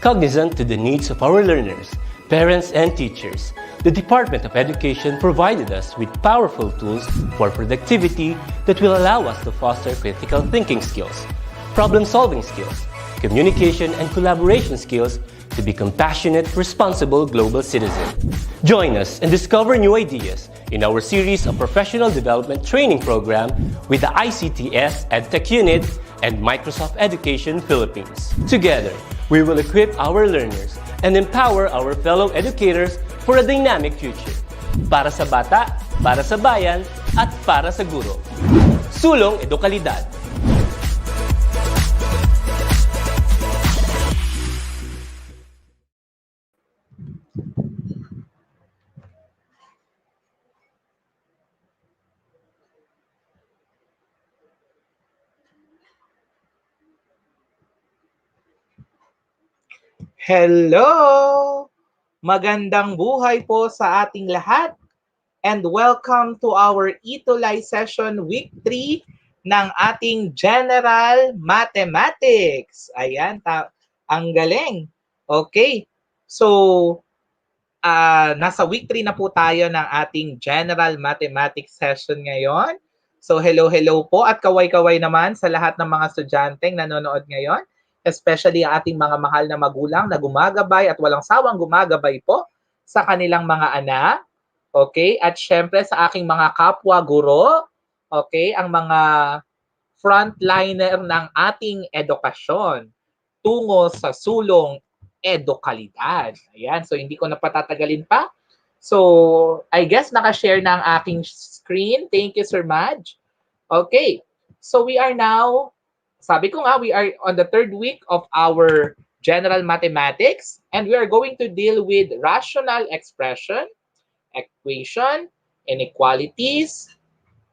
Cognizant to the needs of our learners, parents, and teachers, the Department of Education provided us with powerful tools for productivity that will allow us to foster critical thinking skills, problem-solving skills, communication and collaboration skills to be compassionate, responsible global citizens. Join us and discover new ideas in our series of professional development training program with the ICTS Edtech Unit and Microsoft Education Philippines. Together, we will equip our learners and empower our fellow educators for a dynamic future. Para sa bata, para sa bayan, at para sa guro. Sulong Edukalidad. Hello! Magandang buhay po sa ating lahat and welcome to our ETUlay session week 3 ng ating General Mathematics. Ayan, ang galing. Okay, so nasa week 3 na po tayo ng ating General Mathematics session ngayon. So hello po at kaway-kaway naman sa lahat ng mga estudyanteng nanonood ngayon. Especially ang ating mga mahal na magulang na gumagabay at walang sawang gumagabay po sa kanilang mga anak. Okay? At syempre sa aking mga kapwa guro, okay, ang mga frontliner ng ating edukasyon tungo sa sulong edukalidad. Ayan, so hindi ko na patatagalin pa. So, I guess nakashare na ang aking screen. Thank you, Sir Madge. Okay, so we are now sabi ko nga, we are on the third week of our general mathematics and we are going to deal with rational expression, equation, inequalities,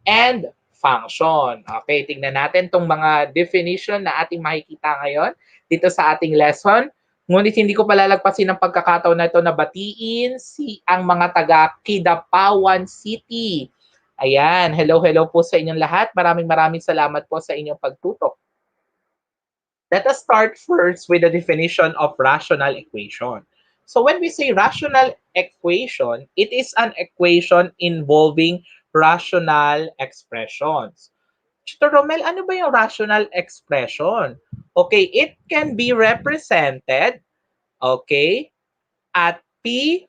and function. Okay, tingnan natin itong mga definition na ating makikita ngayon dito sa ating lesson. Ngunit hindi ko palalagpasin ng pagkakataon na ito na batiin ang mga taga Kidapawan City. Ayan, hello po sa inyong lahat. Maraming salamat po sa inyong pagtutok. Let us start first with the definition of rational equation. So when we say rational equation, it is an equation involving rational expressions. Chito Romel, ano ba yung rational expression? Okay, it can be represented, okay, at P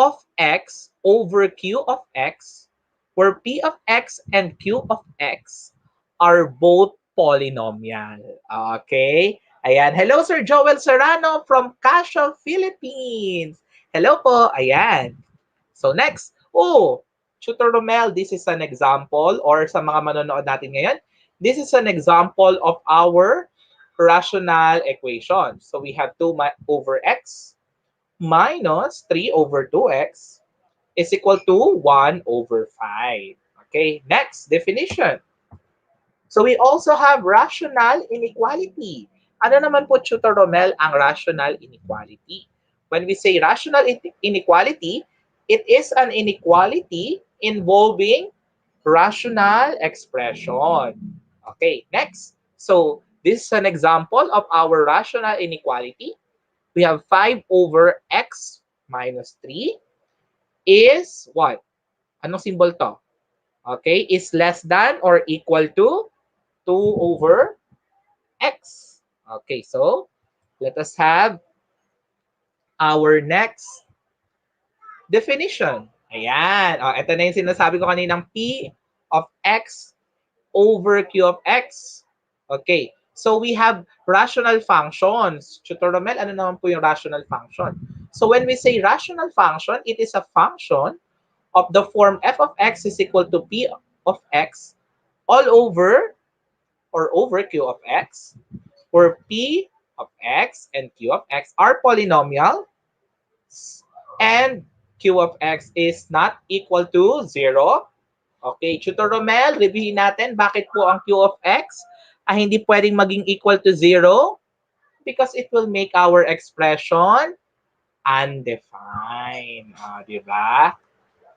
of X over Q of X, where P of X and Q of X are both polynomial. Okay? Ayan. Hello, Sir Joel Serrano from Casio, Philippines. Hello po. Ayan. So next. Tutor Romel, this is an example or sa mga manonood natin ngayon, this is an example of our rational equation. So we have 2 over x minus 3 over 2x is equal to 1 over 5. Okay? Next, definition. So we also have rational inequality. Ano naman po, Tutor Romel, ang rational inequality? When we say rational inequality, it is an inequality involving rational expression. Okay, next. So this is an example of our rational inequality. We have 5 over x minus 3 is what? Anong symbol to? Okay, is less than or equal to 2 over x. Okay, so let us have our next definition. Ayan. Ito na yung sinasabi ko kaninang P of x over Q of x. Okay, so we have rational functions. Tutor Romel, ano naman po yung rational function? So when we say rational function, it is a function of the form f of x is equal to P of x all over or over Q of x, where P of x and Q of x are polynomial and Q of x is not equal to 0. Okay, Tutor Romel, reviewin natin bakit po ang Q of x ay hindi pwedeng maging equal to 0 because it will make our expression undefined. Diba?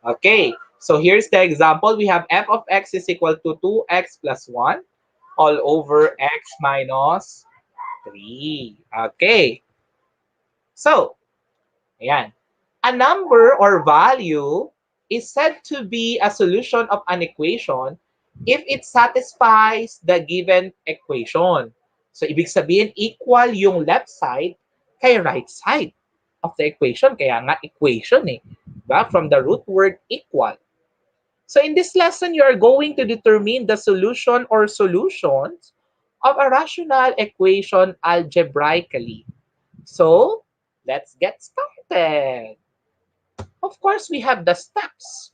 Okay, so here's the example. We have f of x is equal to 2x plus 1 all over x minus 3. Okay. So, ayan. A number or value is said to be a solution of an equation if it satisfies the given equation. So, ibig sabihin, equal yung left side kay right side of the equation. Kaya nga equation eh. Diba? From the root word equal. So, in this lesson, you are going to determine the solution or solutions of a rational equation algebraically. So, let's get started. Of course, we have the steps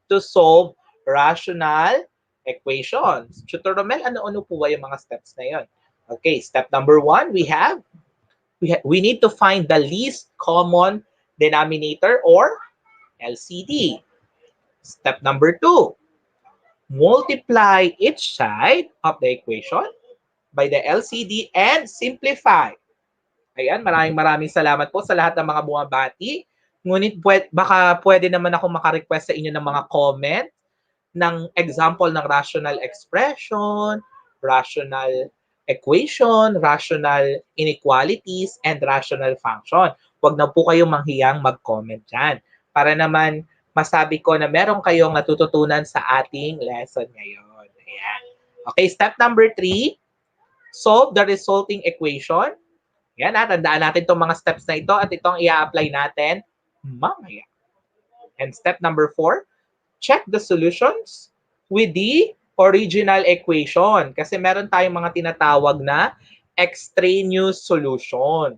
to solve rational equations. Tutor Romel, ano-ano po ba yung mga steps na yun? Okay, step number one, we need to find the least common denominator or LCD. Step number two, multiply each side of the equation by the LCD and simplify. Ayan, maraming salamat po sa lahat ng mga bumabati. Ngunit baka pwede naman ako maka-request sa inyo ng mga comment ng example ng rational expression, rational equation, rational inequalities, and rational function. Huwag na po kayong manghiyang mag-comment dyan. Para naman masabi ko na meron kayong natututunan sa ating lesson ngayon. Ayan. Okay, step number 3, solve the resulting equation. Yan, tandaan natin itong mga steps na ito at itong i-apply natin mamaya. And step number 4, check the solutions with the original equation. Kasi meron tayong mga tinatawag na extraneous solution.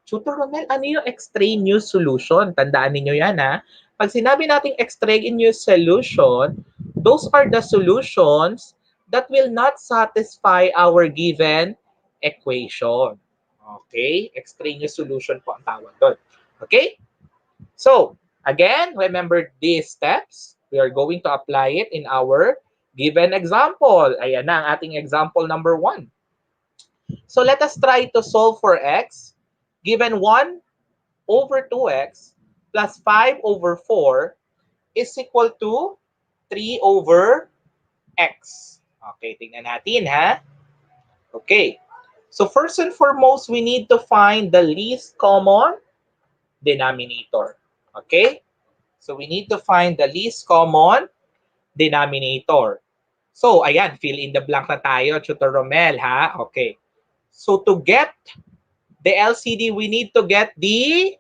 Tutor Romel, ano yung extraneous solution? Tandaan niyo yan ha. Pag sinabi natin extraneous solution, those are the solutions that will not satisfy our given equation. Okay? Extraneous solution po ang tawag doon. Okay? So, again, remember these steps. We are going to apply it in our given example. Ayan na ang ating example number 1. So, let us try to solve for x. Given 1 over 2x plus 5 over 4 is equal to 3 over x. Okay, tingnan natin ha. Okay. So first and foremost, we need to find the least common denominator. Okay? So we need to find the least common denominator. So ayan, fill in the blank na tayo, Tutor Romel, ha? Okay. So to get the LCD, we need to get the...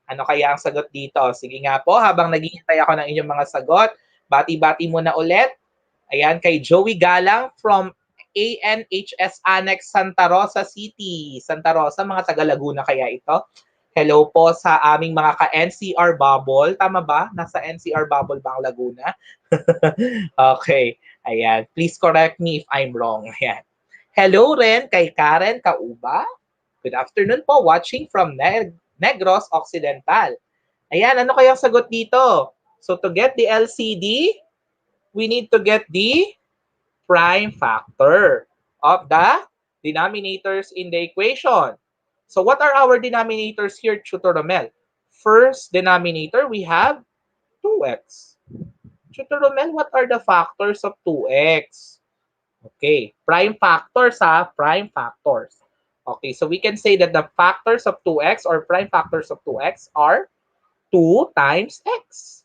Ano kaya ang sagot dito? Sige nga po, habang naghihintay ako ng inyong mga sagot, bati-bati muna ulit. Ayan, kay Joey Galang from ANHS Annex Santa Rosa City. Santa Rosa, mga taga Laguna kaya ito. Hello po sa aming mga ka-NCR bubble. Tama ba? Nasa NCR bubble ba ang Laguna? Okay. Ayan. Please correct me if I'm wrong. Ayan. Hello rin kay Karen Kauba. Good afternoon po. Watching from Negros Occidental. Ayan. Ano kayang sagot dito? So to get the LCD, we need to get the prime factor of the denominators in the equation. So what are our denominators here, Tutor Romel? First denominator, we have 2x. Tutor Romel, what are the factors of 2x? Okay, prime factors ha, prime factors. Okay, so we can say that the factors of 2x or prime factors of 2x are 2 times x.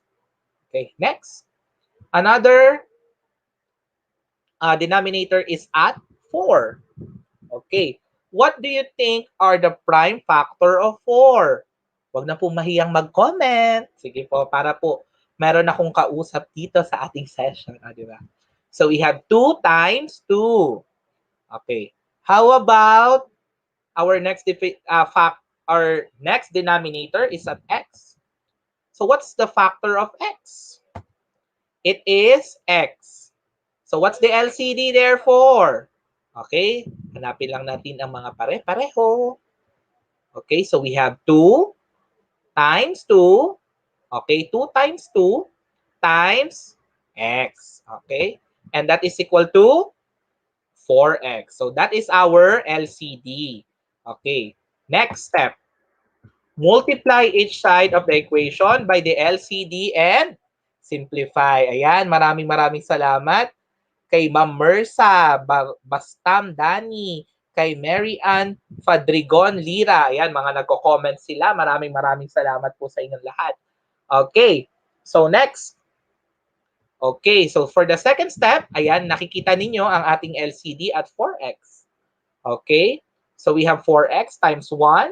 Okay, next. Another denominator is at 4. Okay. What do you think are the prime factor of 4? Huwag na po mahiyang mag-comment. Sige po, para po meron akong kausap dito sa ating session. Di ba? So we have 2 times 2. Okay. How about our next our next denominator is at x. So what's the factor of x? It is x. So what's the LCD therefore? Okay, hanapin lang natin ang mga pare-pareho. Okay, so we have 2 times 2. Okay, 2 times 2 times x. Okay, and that is equal to 4x. So that is our LCD. Okay, next step. Multiply each side of the equation by the LCD and simplify. Ayan, maraming salamat kay Ma'am Mersa, Bastam Dani, kay Mary Ann Fadrigon Lira. Ayan, mga nagko-comment sila. Maraming salamat po sa inyong lahat. Okay, so next. Okay, so for the second step, ayan, nakikita ninyo ang ating LCD at 4x. Okay, so we have 4x times 1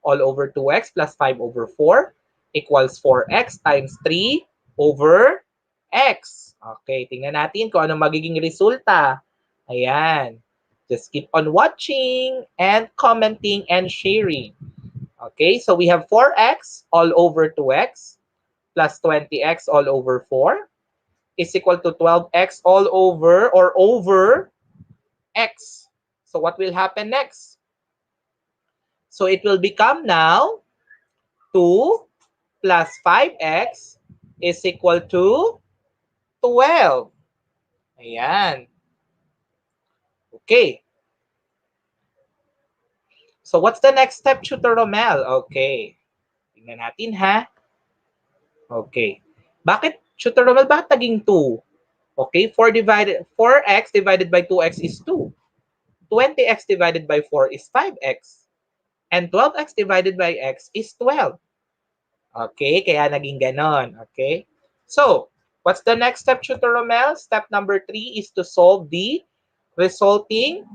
all over 2x plus 5 over 4 equals 4x times 3 over x. Okay, tingnan natin kung ano magiging resulta. Ayan. Just keep on watching and commenting and sharing. Okay, so we have 4x all over 2x plus 20x all over 4 is equal to 12x all over or over x. So what will happen next? So it will become now 2 plus 5x is equal to 12. Ayan. Okay. So what's the next step, Tutor Romel? Okay. Tingnan natin ha. Okay. Bakit, Tutor Romel, bakit naging 2? Okay, 4x divided by 2x is 2. 20x divided by 4 is 5x. And 12x divided by x is 12. Okay, kaya naging ganon. Okay. So, what's the next step, Tutor Romel? Step number 3 is to solve the resulting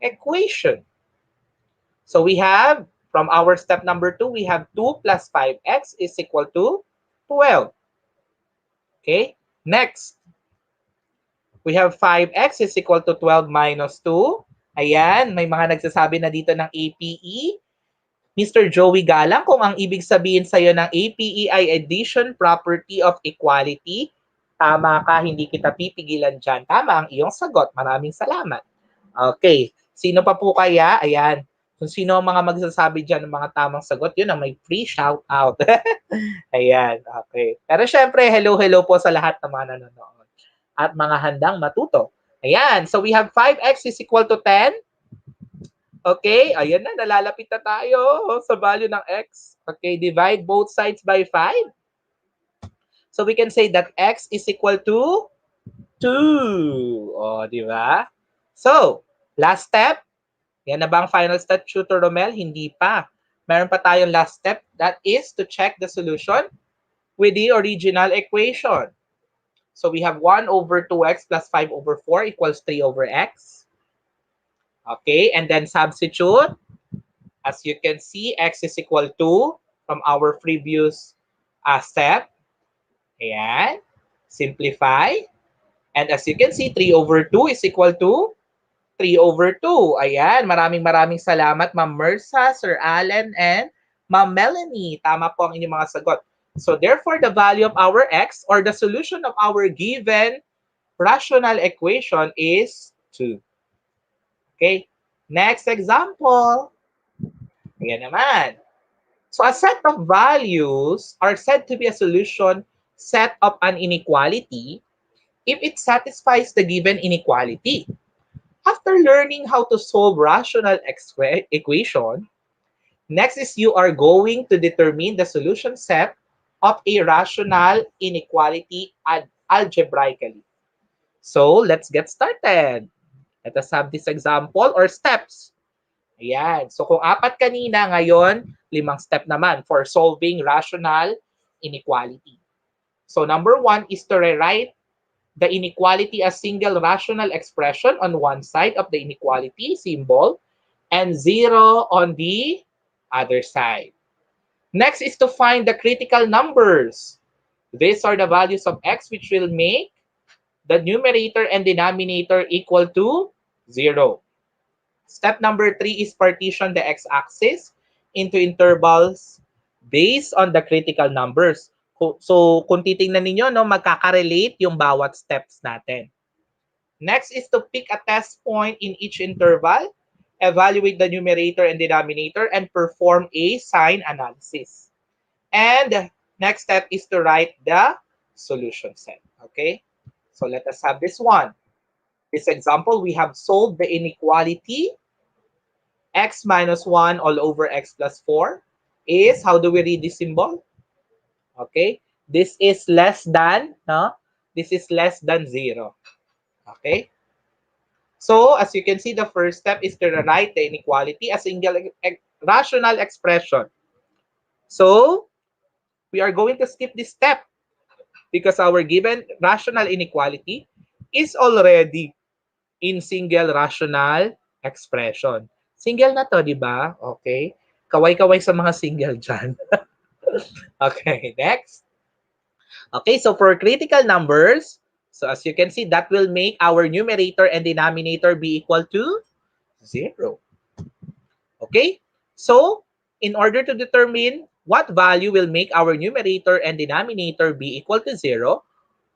equation. So we have, from our step number 2, we have 2 plus 5x is equal to 12. Okay, next. We have 5x is equal to 12 minus 2. Ayan, may mga nagsasabi na dito ng APE. Mr. Joey Galang, kung ang ibig sabihin sa'yo ng APE ay addition property of equality, tama ka, hindi kita pipigilan dyan. Tama ang iyong sagot. Maraming salamat. Okay. Sino pa po kaya? Ayan. Kung sino ang mga magsasabi dyan ng mga tamang sagot, yun ang may free shout out. Ayan. Okay. Pero syempre, hello po sa lahat ng mga nanonood at mga handang matuto. Ayan. So we have 5x is equal to 10. Okay, ayan na, nalalapit na tayo sa value ng x. Okay, divide both sides by 5. So we can say that x is equal to 2. O, di ba? So, last step. Yan na ba ang final step, Tutor Romel? Hindi pa. Meron pa tayong last step. That is to check the solution with the original equation. So we have 1 over 2x plus 5 over 4 equals 3 over x. Okay, and then substitute. As you can see, x is equal to, from our previous step. Ayan. Simplify. And as you can see, 3 over 2 is equal to 3 over 2. Ayan. Maraming salamat, Ma'am Mersa, Sir Allen, and Ma'am Melanie. Tama po ang inyong mga sagot. So therefore, the value of our x or the solution of our given rational equation is 2. Okay. Next example. Ayan naman. So a set of values are said to be a solution set of an inequality if it satisfies the given inequality. After learning how to solve rational equation, next is you are going to determine the solution set of a rational inequality algebraically. So let's get started. Let us have this example or steps. Ayan. So kung 4 kanina, ngayon 5 step naman for solving rational inequality. So number 1 is to rewrite the inequality as single rational expression on one side of the inequality symbol and 0 on the other side. Next is to find the critical numbers. These are the values of x which will make the numerator and denominator equal to 0. Step number 3 is partition the x-axis into intervals based on the critical numbers. So, kung titingnan ninyo, no, magkaka-relate yung bawat steps natin. Next is to pick a test point in each interval, evaluate the numerator and denominator, and perform a sign analysis. And next step is to write the solution set. Okay? So, let us have this one. This example, we have solved the inequality x minus 1 all over x plus 4 is, how do we read this symbol? Okay, this is less than, no? This is less than 0. Okay, So, as you can see, the first step is to rewrite the inequality as single rational expression. So, we are going to skip this step because our given rational inequality is already in single rational expression. Single na to, di ba? Okay. Kaway-kaway sa mga single dyan. Okay, next. Okay, so for critical numbers, so as you can see, that will make our numerator and denominator be equal to 0. Okay? So, in order to determine what value will make our numerator and denominator be equal to 0,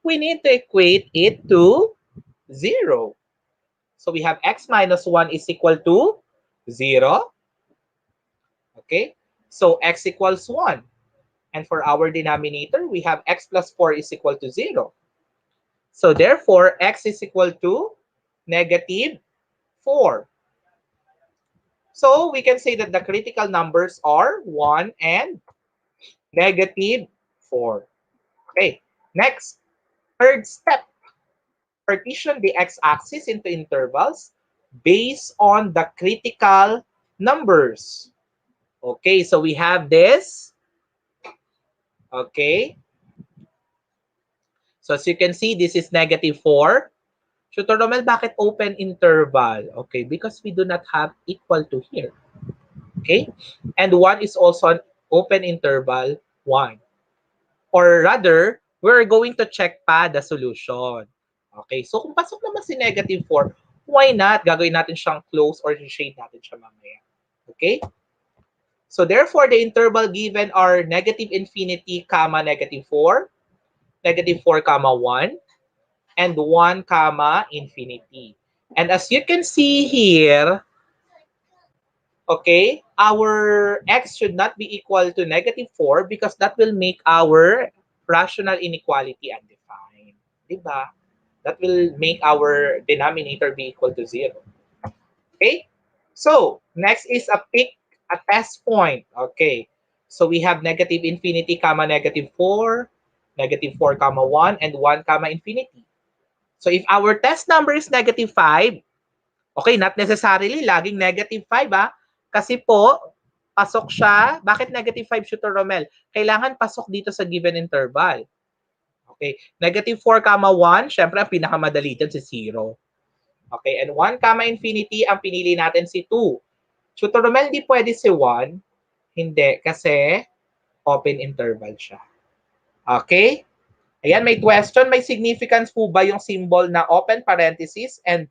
we need to equate it to 0. So, we have x minus 1 is equal to 0. Okay? So, x equals 1. And for our denominator, we have x plus 4 is equal to 0. So, therefore, x is equal to negative 4. So, we can say that the critical numbers are 1 and negative 4. Okay, next, third step, partition the x-axis into intervals based on the critical numbers. Okay, so we have this. Okay, so as you can see, this is negative 4. Tutor Romel, bakit open interval? Okay, because we do not have equal to here. Okay, and 1 is also an open interval 1. Or rather, we're going to check pa the solution. Okay, so kung pasok naman si negative 4, why not? Gagawin natin siyang close or shade natin siya mamaya. Okay? So therefore, the interval given are negative infinity, comma, negative 4, negative 4, comma, 1, and 1, comma, infinity. And as you can see here, okay, our x should not be equal to negative 4 because that will make our rational inequality undefined. Diba? That will make our denominator be equal to 0. Okay? So, next is pick a test point. Okay. So, we have negative infinity, comma, negative 4, negative 4, comma, 1, and 1, comma, infinity. So, if our test number is negative 5, okay, not necessarily laging negative 5 kasi po, pasok siya. Bakit negative 5, Tutor Romel? Kailangan pasok dito sa given interval. Okay, negative 4, comma 1, syempre ang pinakamadali dyan si 0. Okay, and 1, comma infinity, ang pinili natin si 2. Tutor Romel, hindi pwede si 1. Hindi, kasi open interval siya. Okay? Ayan, may question. May significance po ba yung symbol na open parenthesis and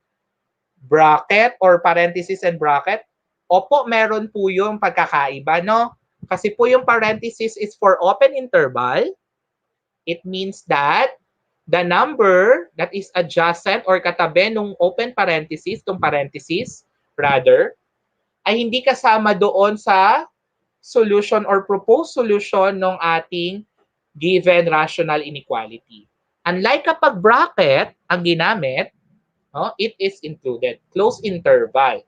bracket or parenthesis and bracket? Opo, meron po yung pagkakaiba, no? Kasi po yung parenthesis is for open interval. It means that the number that is adjacent or katabi nung open parenthesis, itong parenthesis, rather, ay hindi kasama doon sa solution or proposed solution ng ating given rational inequality. Unlike kapag bracket ang ginamit, it is included. Close interval.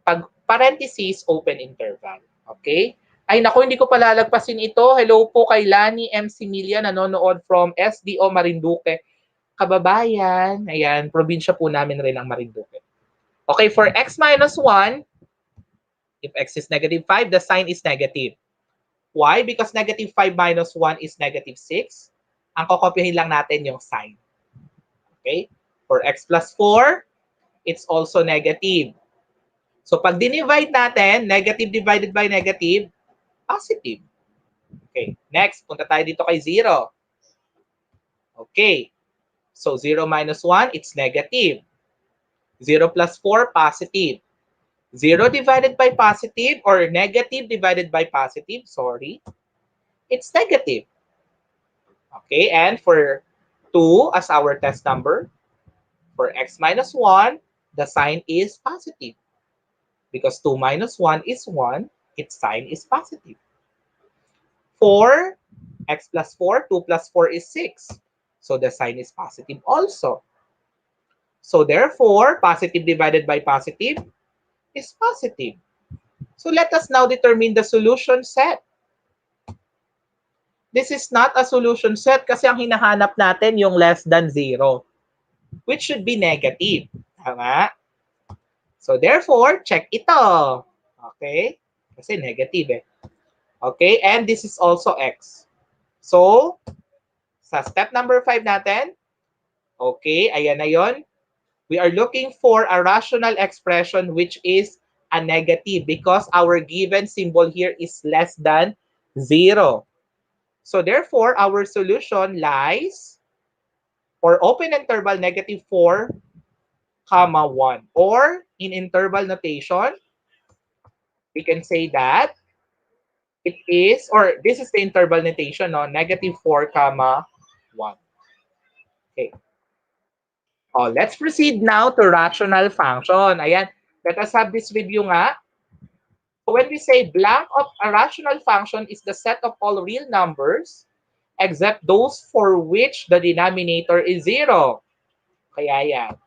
Pag parenthesis, open interval. Okay? Ay, naku, hindi ko palalagpasin ito. Hello po kay Lani M. Similia, nanonood from SDO Marinduque. Kababayan. Ayan, probinsya po namin rin ang Marinduque. Okay, for x minus 1, if x is negative 5, the sign is negative. Why? Because negative 5 minus 1 is negative 6. Ang kokopyahin lang natin yung sign. Okay? For x plus 4, it's also negative. So pag dinivide natin, negative divided by negative, positive. Okay, next, punta tayo dito kay 0. Okay, so 0 minus 1, it's negative. 0 plus 4, positive. 0 divided by positive or negative divided by positive, sorry, it's negative. Okay, and for 2 as our test number, for x minus 1, the sign is positive. Because 2 minus 1 is 1, its sign is positive. 4, x plus 4, 2 plus 4 is 6. So the sign is positive also. So therefore, positive divided by positive is positive. So let us now determine the solution set. This is not a solution set kasi ang hinahanap natin yung less than 0, which should be negative. Tama? So therefore, check ito. Okay? Kasi negative eh. Okay? And this is also x. So, sa step number 5 natin, okay, ayan na yon. We are looking for a rational expression which is a negative because our given symbol here is less than 0. So therefore, our solution lies or open interval negative 4, comma 1. Or in interval notation, we can say that it is, or this is the interval notation, no? Negative 4, comma 1. Okay. Oh, let's proceed now to rational function. Ayan. Let us have this review nga. So when we say blank of a rational function is the set of all real numbers except those for which the denominator is 0. Kaya yan.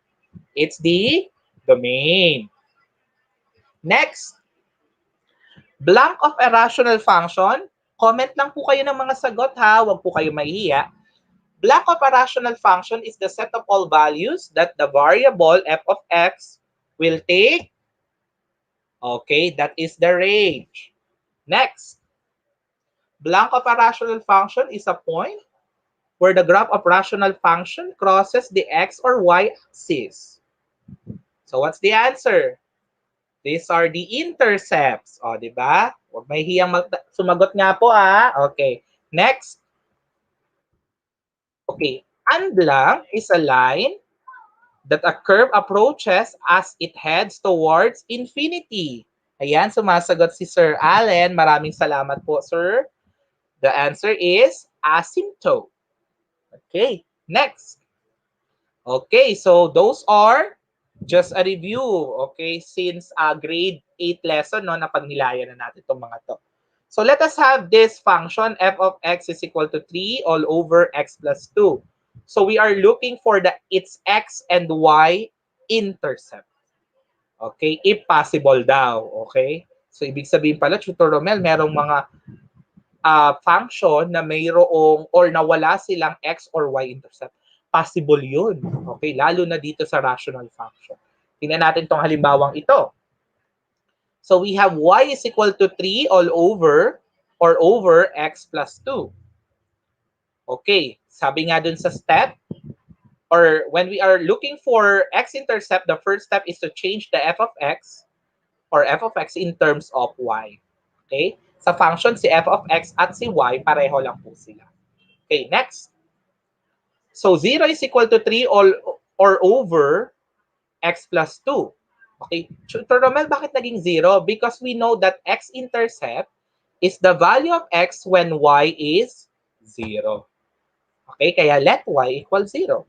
It's the domain. Next, blank of a rational function. Comment lang po kayo ng mga sagot ha. Huwag po kayo mahihiya. Blank of a rational function is the set of all values that the variable f of x will take. Okay, that is the range. Next, blank of a rational function is a point where the graph of rational function crosses the x or y axis. So what's the answer? These are the intercepts. O, di ba? Huwag may hiyang sumagot nga po, ah. Okay. Next. Okay. Unblank is a line that a curve approaches as it heads towards infinity. Ayan, sumasagot si Sir Allen. Maraming salamat po, sir. The answer is asymptote. Okay, next. Okay, so those are just a review, okay, since grade 8 lesson, no, napagnilayan na natin itong mga to. So let us have this function f of x is equal to 3 all over x plus 2. So we are looking for its x and y intercept. Okay, if possible daw, okay? So ibig sabihin pala, Tutor Romel, merong mga function na mayroong or nawala silang x or y intercept. Possible yun. Okay, lalo na dito sa rational function. Tingnan natin tong halimbawang ito. So we have y is equal to 3 all over or over x plus 2. Okay, sabi nga dun sa step, or when we are looking for x-intercept, the first step is to change the f of x or f of x in terms of y. Okay? Sa function, si f of x at si y, pareho lang po sila. Okay, next. So 0 is equal to 3 all, or over x plus 2. Okay, Tutor Romel, bakit naging 0? Because we know that x-intercept is the value of x when y is 0. Okay, kaya let y equal 0.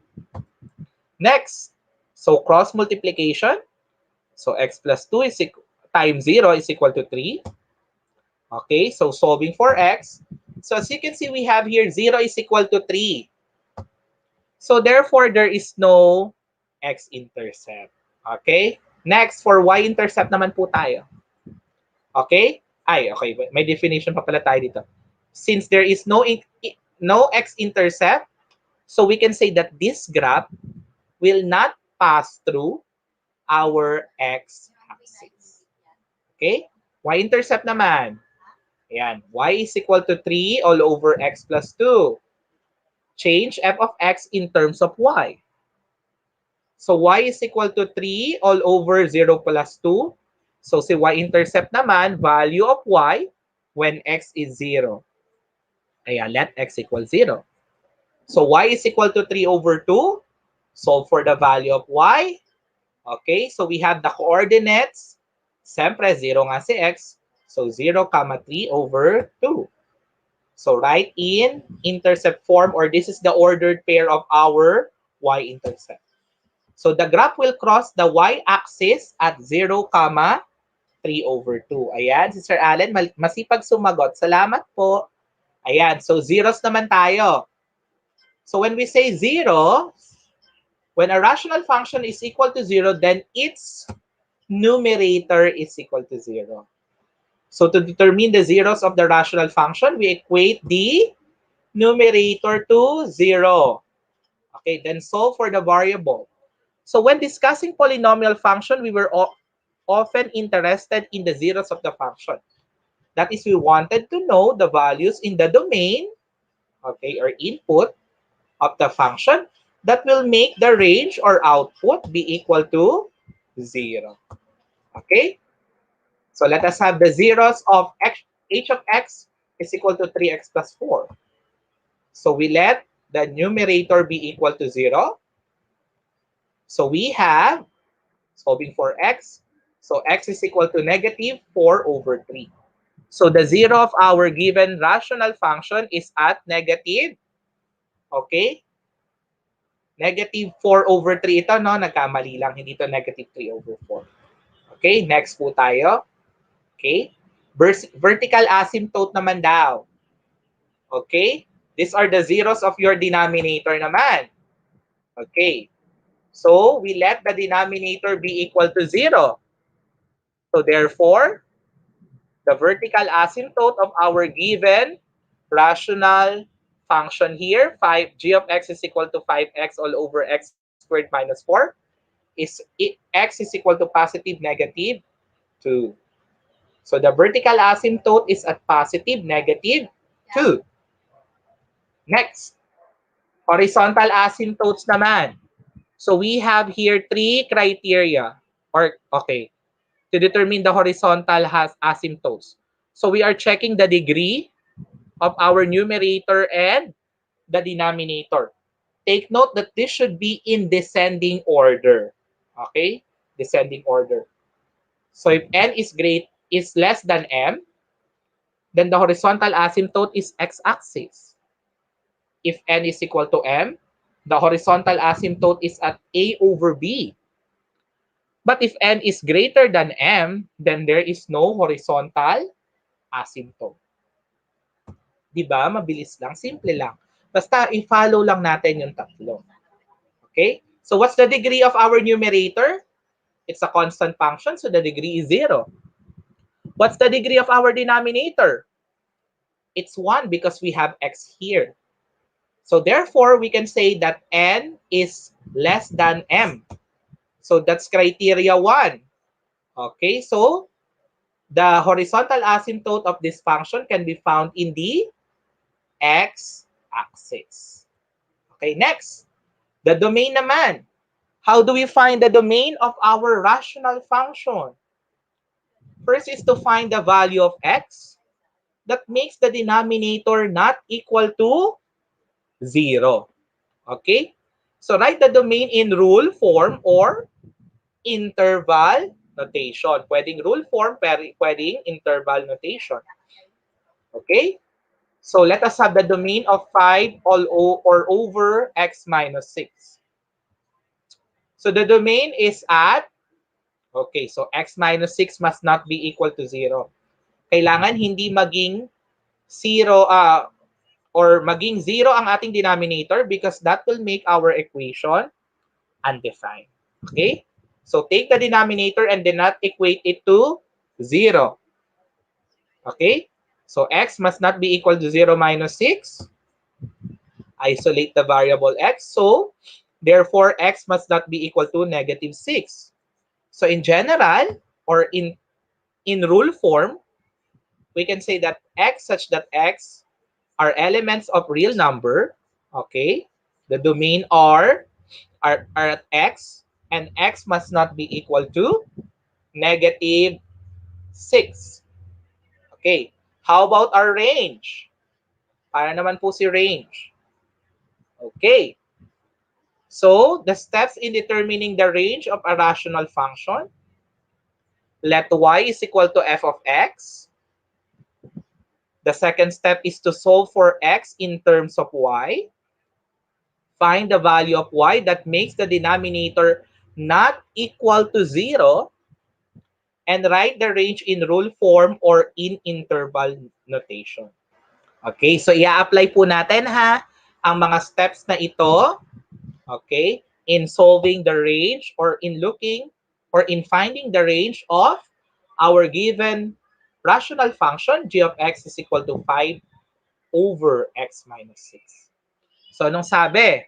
Next, so cross multiplication. So x plus 2 is times 0 is equal to 3. Okay, so solving for x. So as you can see, we have here 0 is equal to 3. So therefore, there is no x-intercept. Okay? Next, for y-intercept naman po tayo. Okay? Ay, okay. May definition pa pala tayo dito. Since there is no x-intercept, so we can say that this graph will not pass through our x-axis. Okay? Y-intercept naman. Ayan. Y is equal to 3 all over x plus 2. Change f of x in terms of y. So y is equal to 3 all over 0 plus 2. So si y-intercept naman, value of y when x is 0. Ayan, let x equal 0. So y is equal to 3 over 2. Solve for the value of y. Okay, so we have the coordinates. Siyempre, 0 nga si x. So 0, 3 over 2. So write in intercept form, or this is the ordered pair of our y-intercept. So the graph will cross the y-axis at 0, 3 over 2. Ayan, si Sir Allen, masipag sumagot. Salamat po. Ayan, so zeros naman tayo. So when we say 0, when a rational function is equal to 0, then its numerator is equal to 0. So to determine the zeros of the rational function, we equate the numerator to 0. Okay, then solve for the variable. So when discussing polynomial function, we were often interested in the zeros of the function. That is, we wanted to know the values in the domain, okay, or input of the function that will make the range or output be equal to 0. Okay? So let us have the zeros of h of x is equal to 3x plus 4. So we let the numerator be equal to 0. So we have, solving for x, so x is equal to negative 4 over 3. So the zero of our given rational function is at negative, okay? Negative 4 over 3 ito, no? Nagkamali lang, hindi ito negative 3 over 4. Okay, next po tayo. Okay? Vertical asymptote naman daw. Okay? These are the zeros of your denominator naman. Okay. So, we let the denominator be equal to 0. So, therefore, the vertical asymptote of our given rational function here, 5 g of x is equal to 5x all over x squared minus 4, is x is equal to positive negative 2. So the vertical asymptote is at positive negative 2. Next, horizontal asymptotes naman. So we have here 3 criteria, or okay, to determine the horizontal asymptotes. So we are checking the degree of our numerator and the denominator. Take note that this should be in descending order. Okay? Descending order. So if n is less than m, then the horizontal asymptote is x-axis. If n is equal to m, the horizontal asymptote is at a over b. But if n is greater than m, then there is no horizontal asymptote. Diba? Mabilis lang, simple lang. Basta i-follow lang natin yung tatlo. Okay? So what's the degree of our numerator? It's a constant function, so the degree is 0. What's the degree of our denominator? It's 1 because we have x here. So therefore, we can say that n is less than m. So that's criteria 1. Okay, so the horizontal asymptote of this function can be found in the x-axis. Okay, next, the domain naman. How do we find the domain of our rational function? First is to find the value of x that makes the denominator not equal to 0. Okay? So write the domain in rule form or interval notation. Pwedeng rule form, pwedeng interval notation. Okay? So let us have the domain of 5 or over x minus 6. So the domain is at, okay, so x minus 6 must not be equal to 0. Kailangan hindi maging 0 or maging 0 ang ating denominator because that will make our equation undefined. Okay? So take the denominator and then not equate it to 0. Okay? So x must not be equal to 0 minus 6. Isolate the variable x. So therefore, x must not be equal to negative 6. So in general, or in rule form, we can say that x such that x are elements of real number. Okay? The domain are at x, and x must not be equal to negative 6. Okay. How about our range? Para naman po si range. Okay. So, the steps in determining the range of a rational function. Let y is equal to f of x. The second step is to solve for x in terms of y. Find the value of y that makes the denominator not equal to 0. And write the range in rule form or in interval notation. Okay, so i-apply po natin ang mga steps na ito, okay, in solving the range or in looking or in finding the range of our given rational function, g of x is equal to 5 over x minus 6. So anong sabi?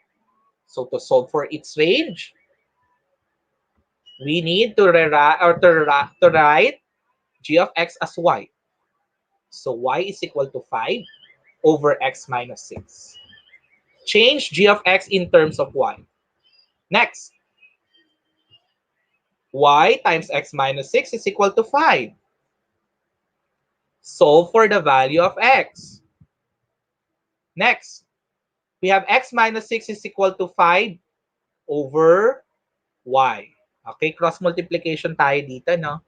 So to solve for its range, we need to write g of x as y. So y is equal to 5 over x minus 6. Change g of x in terms of y. Next, y times x minus 6 is equal to 5. Solve for the value of x. Next, we have x minus 6 is equal to 5 over y. Okay, cross multiplication tayo dito, no?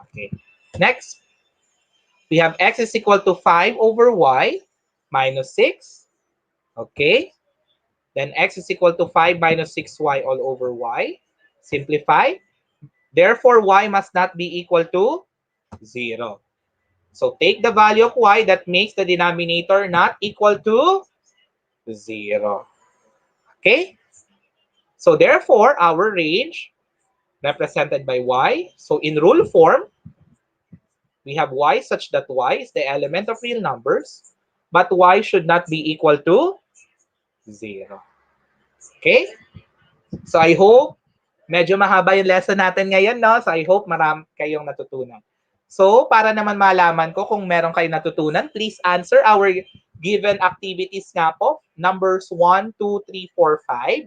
Okay. Next, we have x is equal to 5 over y minus 6. Okay. Then x is equal to 5 minus 6y all over y. Simplify. Therefore, y must not be equal to 0. So take the value of y that makes the denominator not equal to 0. Okay? So therefore, our range represented by y. So in rule form, we have y such that y is the element of real numbers, but y should not be equal to 0. Okay? So I hope medyo mahaba yung lesson natin ngayon, no? So I hope marami kayong natutunan. So para naman malaman ko kung meron kayong natutunan, please answer our given activities nga po. Numbers 1, 2, 3, 4, 5.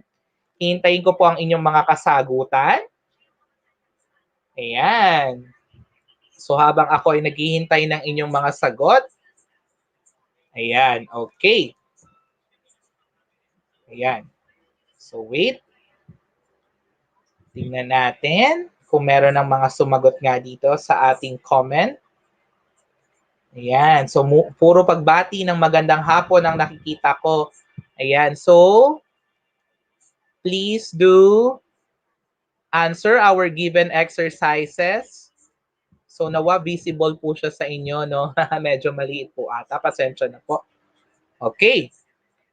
Hintayin ko po ang inyong mga kasagutan. Ayan. So habang ako ay naghihintay ng inyong mga sagot, ayan, okay. Ayan. So wait. Tingnan natin kung meron ng mga sumagot nga dito sa ating comment. Ayan. So puro pagbati ng magandang hapon ang nakikita ko. Ayan. So please do answer our given exercises. So nawa visible po siya sa inyo, no? Medyo maliit po ata. Pasensya na po. Okay.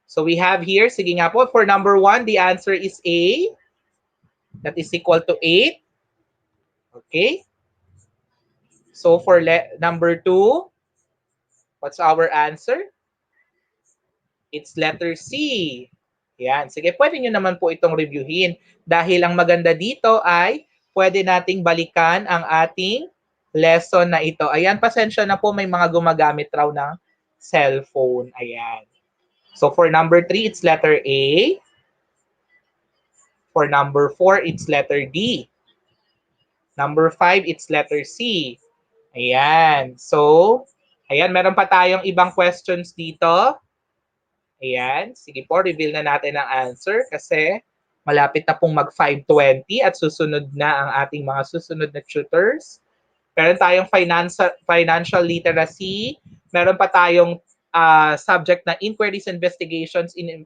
So we have here, sige nga po, for number 1, the answer is A. That is equal to 8. Okay. So for number 2, what's our answer? It's letter C. Yan. Sige, pwede nyo naman po itong reviewin. Dahil ang maganda dito ay pwede nating balikan ang ating lesson na ito. Ayan, pasensya na po, may mga gumagamit raw ng cellphone. Ayan. So for number 3, it's letter A. For number 4, it's letter D. Number 5, it's letter C. Ayan. So, ayan, meron pa tayong ibang questions dito. Ayan. Sige po, reveal na natin ang answer kasi malapit na pong mag 5:20 at susunod na ang ating mga susunod na tutors. Meron tayong financial literacy. Meron pa tayong subject na inquiries, investigations in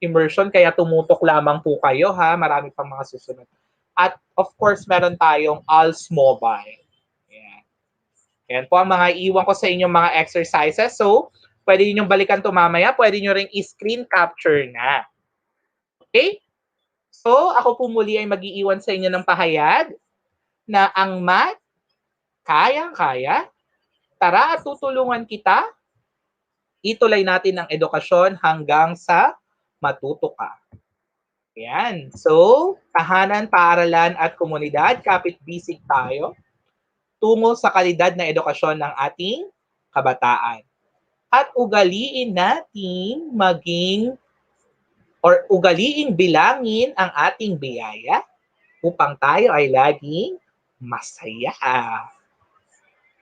immersion. Kaya tumutok lamang po kayo, ha? Marami pang mga susunod. At of course, meron tayong ALS Mobile. Ayan. Ayan po ang mga iwan ko sa inyong mga exercises. So, pwede nyo balikan ito mamaya. Pwede nyo ring i-screen capture na. Okay? So, ako po muli ay mag-iiwan sa inyo ng pahayag na ang math, kayang-kaya. Tara at tutulungan kita. Ituloy natin ang edukasyon hanggang sa matuto ka. Ayan. So, tahanan, paaralan at komunidad, kapit-bisig tayo tungo sa kalidad na edukasyon ng ating kabataan. At ugaliin natin ugaliing bilangin ang ating biyaya upang tayo ay laging masaya.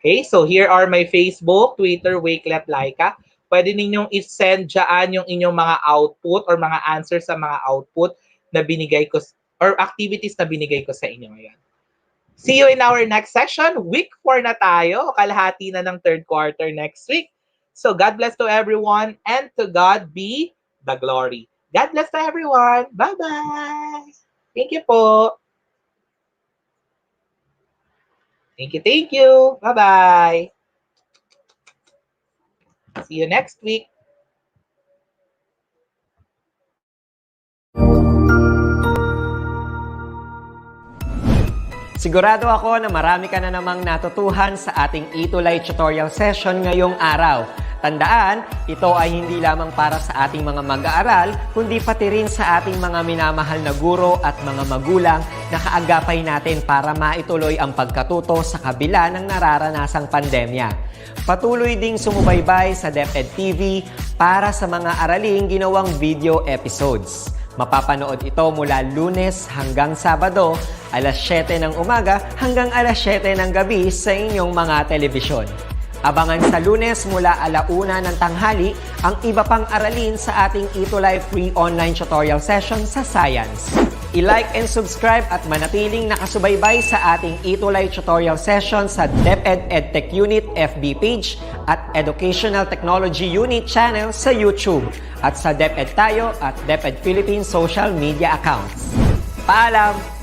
Okay, so here are my Facebook, Twitter, Wakelet, Laika. Pwede ninyong i-send dyan yung inyong mga output or mga answers sa mga output na binigay ko or activities na binigay ko sa inyo ngayon. See you in our next session. Week 4 na tayo. Kalahati na ng third quarter next week. So God bless to everyone and to God be the glory. God bless to everyone. Bye-bye. Thank you po. Thank you. Bye-bye. See you next week. Sigurado ako na marami ka na namang natutuhan sa ating ETUlay tutorial session ngayong araw. Tandaan, ito ay hindi lamang para sa ating mga mag-aaral, kundi pati rin sa ating mga minamahal na guro at mga magulang na kaagapay natin para maituloy ang pagkatuto sa kabila ng nararanasang pandemya. Patuloy ding sumubaybay sa DepEd TV para sa mga araling ginawang video episodes. Mapapanood ito mula Lunes hanggang Sabado, alas 7 ng umaga hanggang alas 7 ng gabi sa inyong mga telebisyon. Abangan sa Lunes mula 1:00 ng tanghali ang iba pang aralin sa ating ETUlay free online tutorial session sa Science. I-like and subscribe at manatiling nakasubaybay sa ating ETUlay tutorial session sa DepEd Edtech Unit FB page at Educational Technology Unit channel sa YouTube at sa DepEd Tayo at DepEd Philippines social media accounts. Paalam!